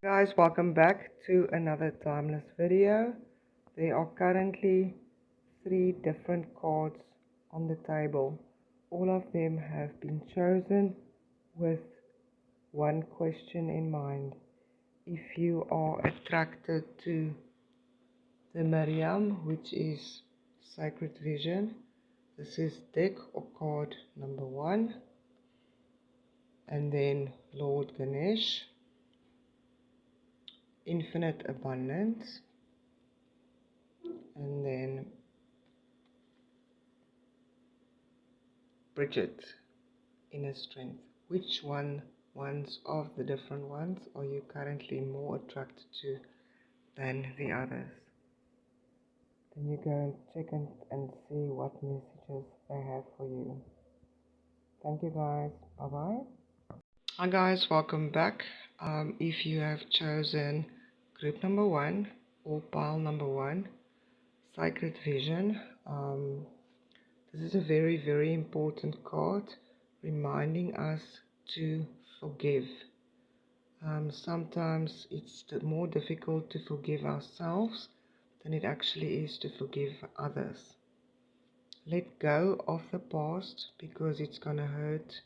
Guys, welcome back to another timeless video. There are currently 3 different cards on the table. All of them have been chosen with one question in mind. If you are attracted to the Miriam, which is Sacred Vision, this is deck or card number 1, and then Lord Ganesh, Infinite Abundance, and then Bridget, Inner Strength. Which ones of the different ones are you currently more attracted to than the others? Then you go and check and see what messages they have for you. Thank you guys. Bye bye. Hi guys, welcome back. If you have chosen group number 1 or pile number 1, Sacred Vision, this is a very, very important card reminding us to forgive. Sometimes it's more difficult to forgive ourselves than it actually is to forgive others. Let go of the past because it's going to hurt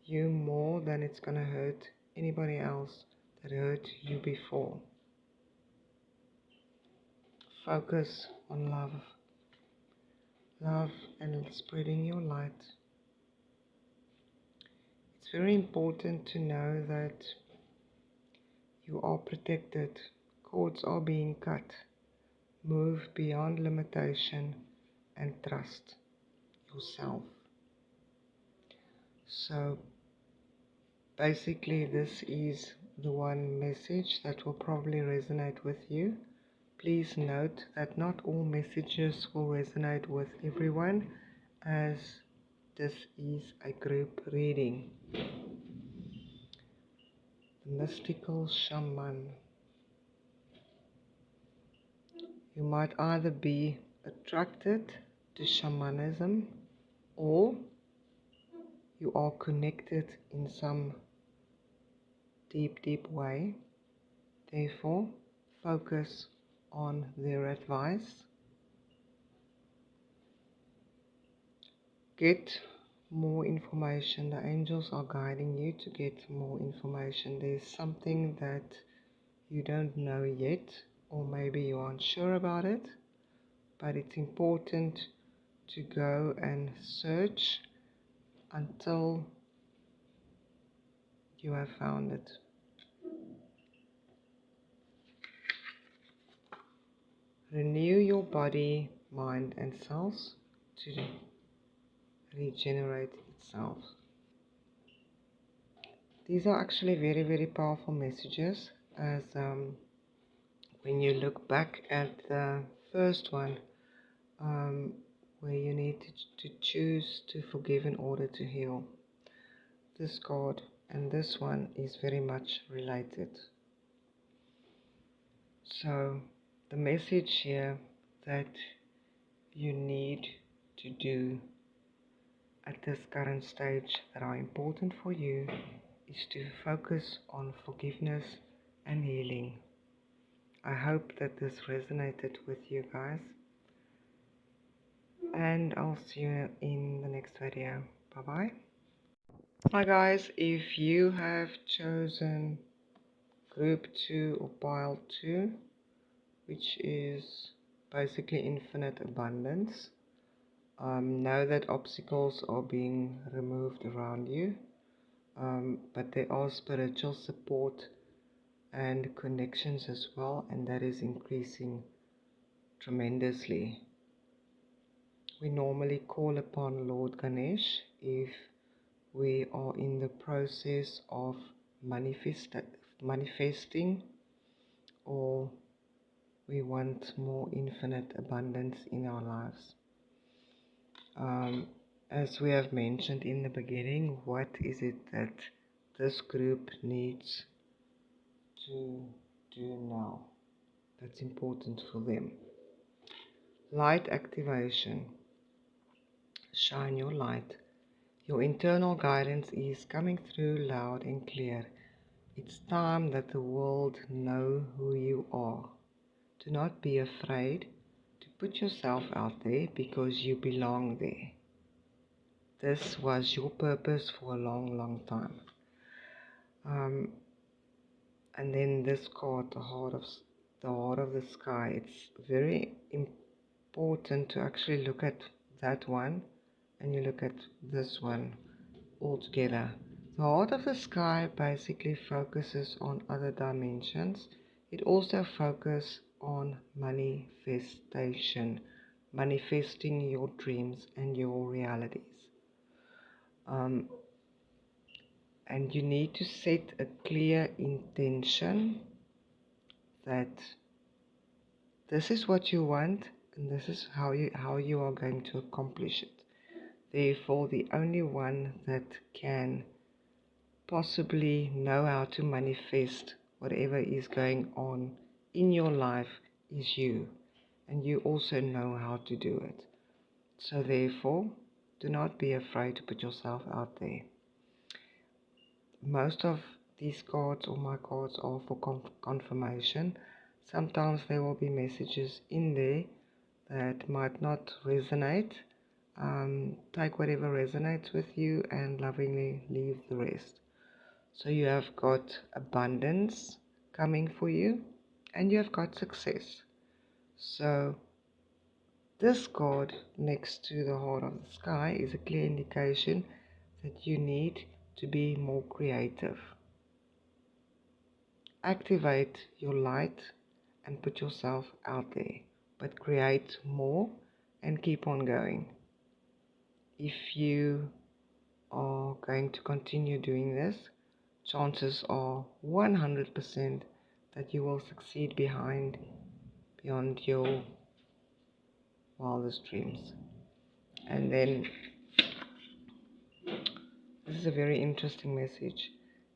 you more than it's going to hurt anybody else that hurt you before. Focus on love. Love and spreading your light. It's very important to know that you are protected. Cords are being cut. Move beyond limitation and trust yourself. So basically this is the one message that will probably resonate with you. Please note that not all messages will resonate with everyone, as this is a group reading. The mystical shaman. You might either be attracted to shamanism or you are connected in some deep, deep way. Therefore, focus on their advice. Get more information. The angels are guiding you to get more information. There's something that you don't know yet, or maybe you aren't sure about it, but it's important to go and search until you have found it. Renew your body, mind and cells to regenerate itself. These are actually very, very powerful messages, as when you look back at the first one, where you need to choose to forgive in order to heal. This card and this one is very much related. So the message here that you need to do at this current stage that are important for you is to focus on forgiveness and healing. I hope that this resonated with you guys, and I'll see you in the next video. Bye bye. Hi guys, if you have chosen group 2 or pile 2, which is basically infinite abundance, know that obstacles are being removed around you, but there are spiritual support and connections as well, and that is increasing tremendously. We normally call upon Lord Ganesh if we are in the process of manifesting, or we want more infinite abundance in our lives. As we have mentioned in the beginning, what is it that this group needs to do now that's important for them? Light activation. Shine your light. Your internal guidance is coming through loud and clear. It's time that the world know who you are. Do not be afraid to put yourself out there because you belong there. This was your purpose for a long, long time. And then this card, the heart of the sky. It's very important to actually look at that one, and you look at this one all together. The heart of the sky basically focuses on other dimensions. It also focuses on manifestation, manifesting your dreams and your realities. And you need to set a clear intention that this is what you want and this is how you are going to accomplish it. Therefore, the only one that can possibly know how to manifest whatever is going on in your life is you, and you also know how to do it. So therefore, do not be afraid to put yourself out there. Most of these cards or my cards are for confirmation. Sometimes there will be messages in there that might not resonate. Take whatever resonates with you and lovingly leave the rest. So you have got abundance coming for you, and you have got success. So this card next to the heart of the sky is a clear indication that you need to be more creative. Activate your light and put yourself out there, but create more and keep on going. If you are going to continue doing this, chances are 100% that you will succeed beyond your wildest dreams. And then this is a very interesting message.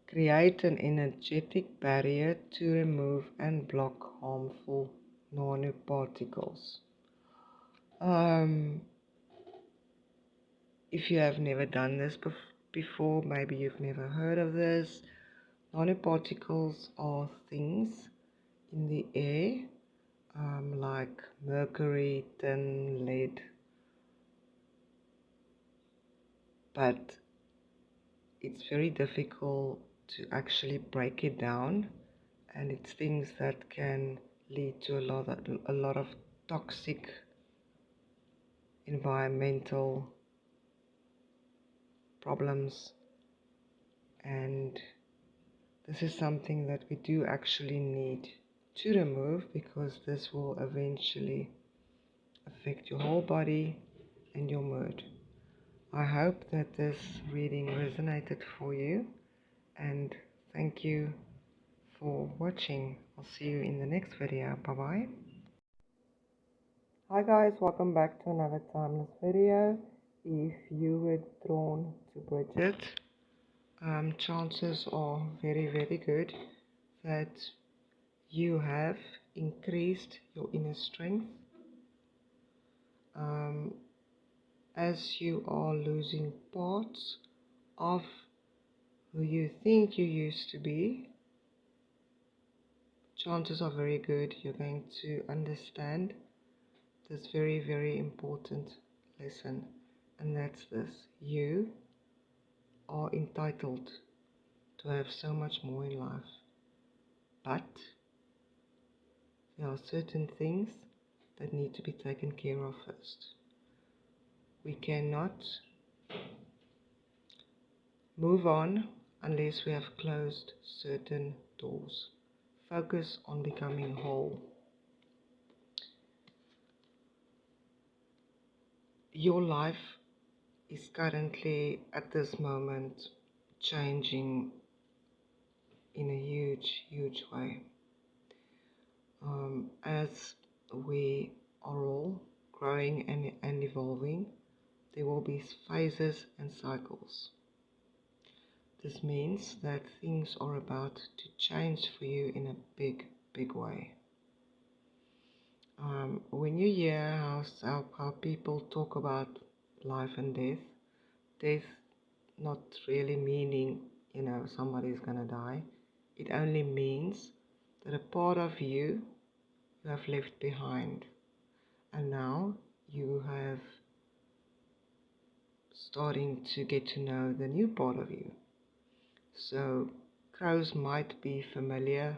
Create an energetic barrier to remove and block harmful nanoparticles. If you have never done this before, maybe you've never heard of this. Nanoparticles are things in the air, like mercury, tin, lead, but it's very difficult to actually break it down, and it's things that can lead to a lot of toxic environmental problems, and this is something that we do actually need to remove because this will eventually affect your whole body and your mood. I hope that this reading resonated for you, and thank you for watching. I'll see you in the next video. Bye bye. Hi guys, welcome back to another timeless video. If you were drawn to Bridget, chances are very good that you have increased your inner strength. As you are losing parts of who you think you used to be, chances are very good you're going to understand this very important lesson, and that's this: you are entitled to have so much more in life, but there are certain things that need to be taken care of first. We cannot move on unless we have closed certain doors. Focus on becoming whole. Your life is currently at this moment changing in a huge way. As we are all growing and evolving, there will be phases and cycles. This means that things are about to change for you in a big way. When you hear how people talk about life and death not really meaning, somebody's gonna die. It only means that a part of you have left behind, and now you have starting to get to know the new part of you. So crows might be familiar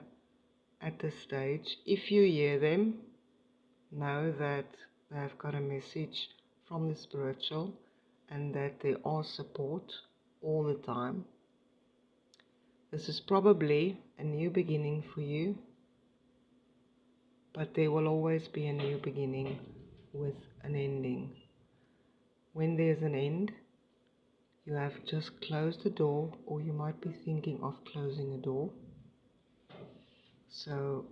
at this stage. If you hear them, know that they have got a message from the spiritual and that they are support all the time. This is probably a new beginning for you, but there will always be a new beginning with an ending. When there's an end, you have just closed the door, or you might be thinking of closing a door. So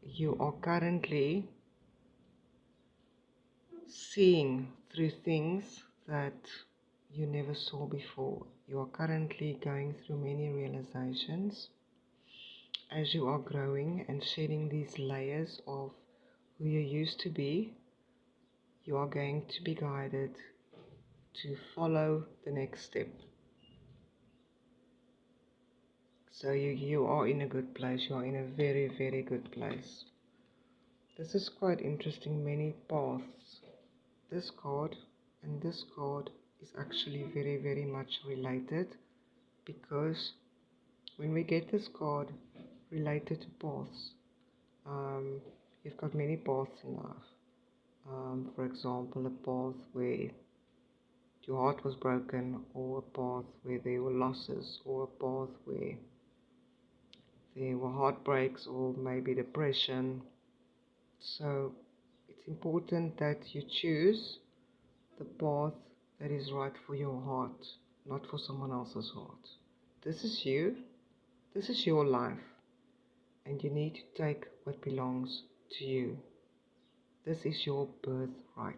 you are currently seeing through things that you never saw before. You are currently going through many realizations as you are growing and shedding these layers of who you used to be. You are going to be guided to follow the next step. So you are in a good place. You are in a very, very good place. This is quite interesting, many paths. This card and this card is actually very, very much related, because when we get this card related to paths, you've got many paths in life. For example, a path where your heart was broken, or a path where there were losses, or a path where there were heartbreaks, or maybe depression. So it's important that you choose the path that is right for your heart, not for someone else's heart. This is you, this is your life, and you need to take what belongs to you. This is your birthright.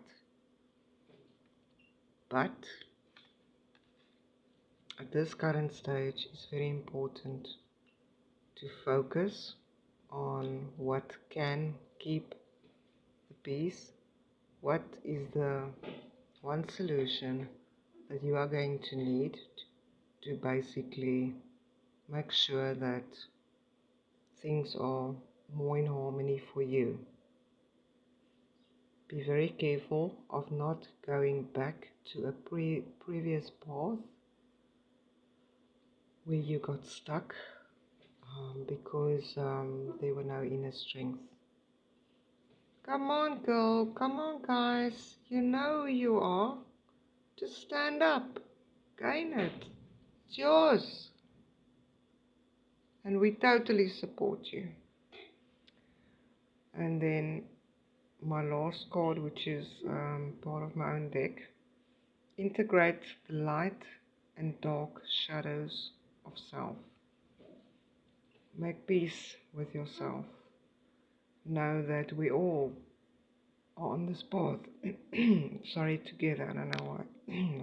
But at this current stage, it's very important to focus on what can keep the peace. What is the one solution that you are going to need to basically make sure that things are more in harmony for you. Be very careful of not going back to a previous path where you got stuck because there were no inner strength. Come on, girl. Come on, guys. You know who you are. Just stand up. Gain it. It's yours. And we totally support you. And then my last card, which is part of my own deck. Integrate the light and dark shadows of self. Make peace with yourself. Know that we all are on this path. Sorry, together. I don't know why.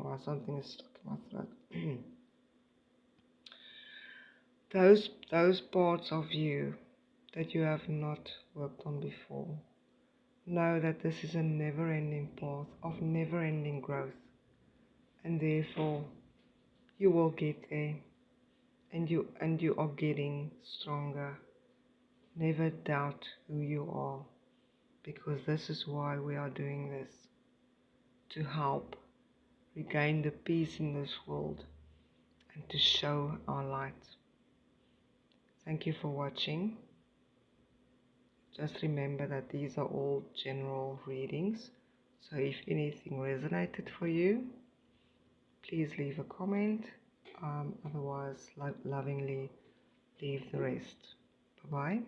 Why something is stuck in my throat. Those parts of you that you have not worked on before. Know that this is a never-ending path of never-ending growth, and therefore you will get there, and you are getting stronger. Never doubt who you are, because this is why we are doing this, to help regain the peace in this world and to show our light. Thank you for watching. Just remember that these are all general readings, so if anything resonated for you, please leave a comment. Otherwise, lovingly leave the rest. Bye-bye.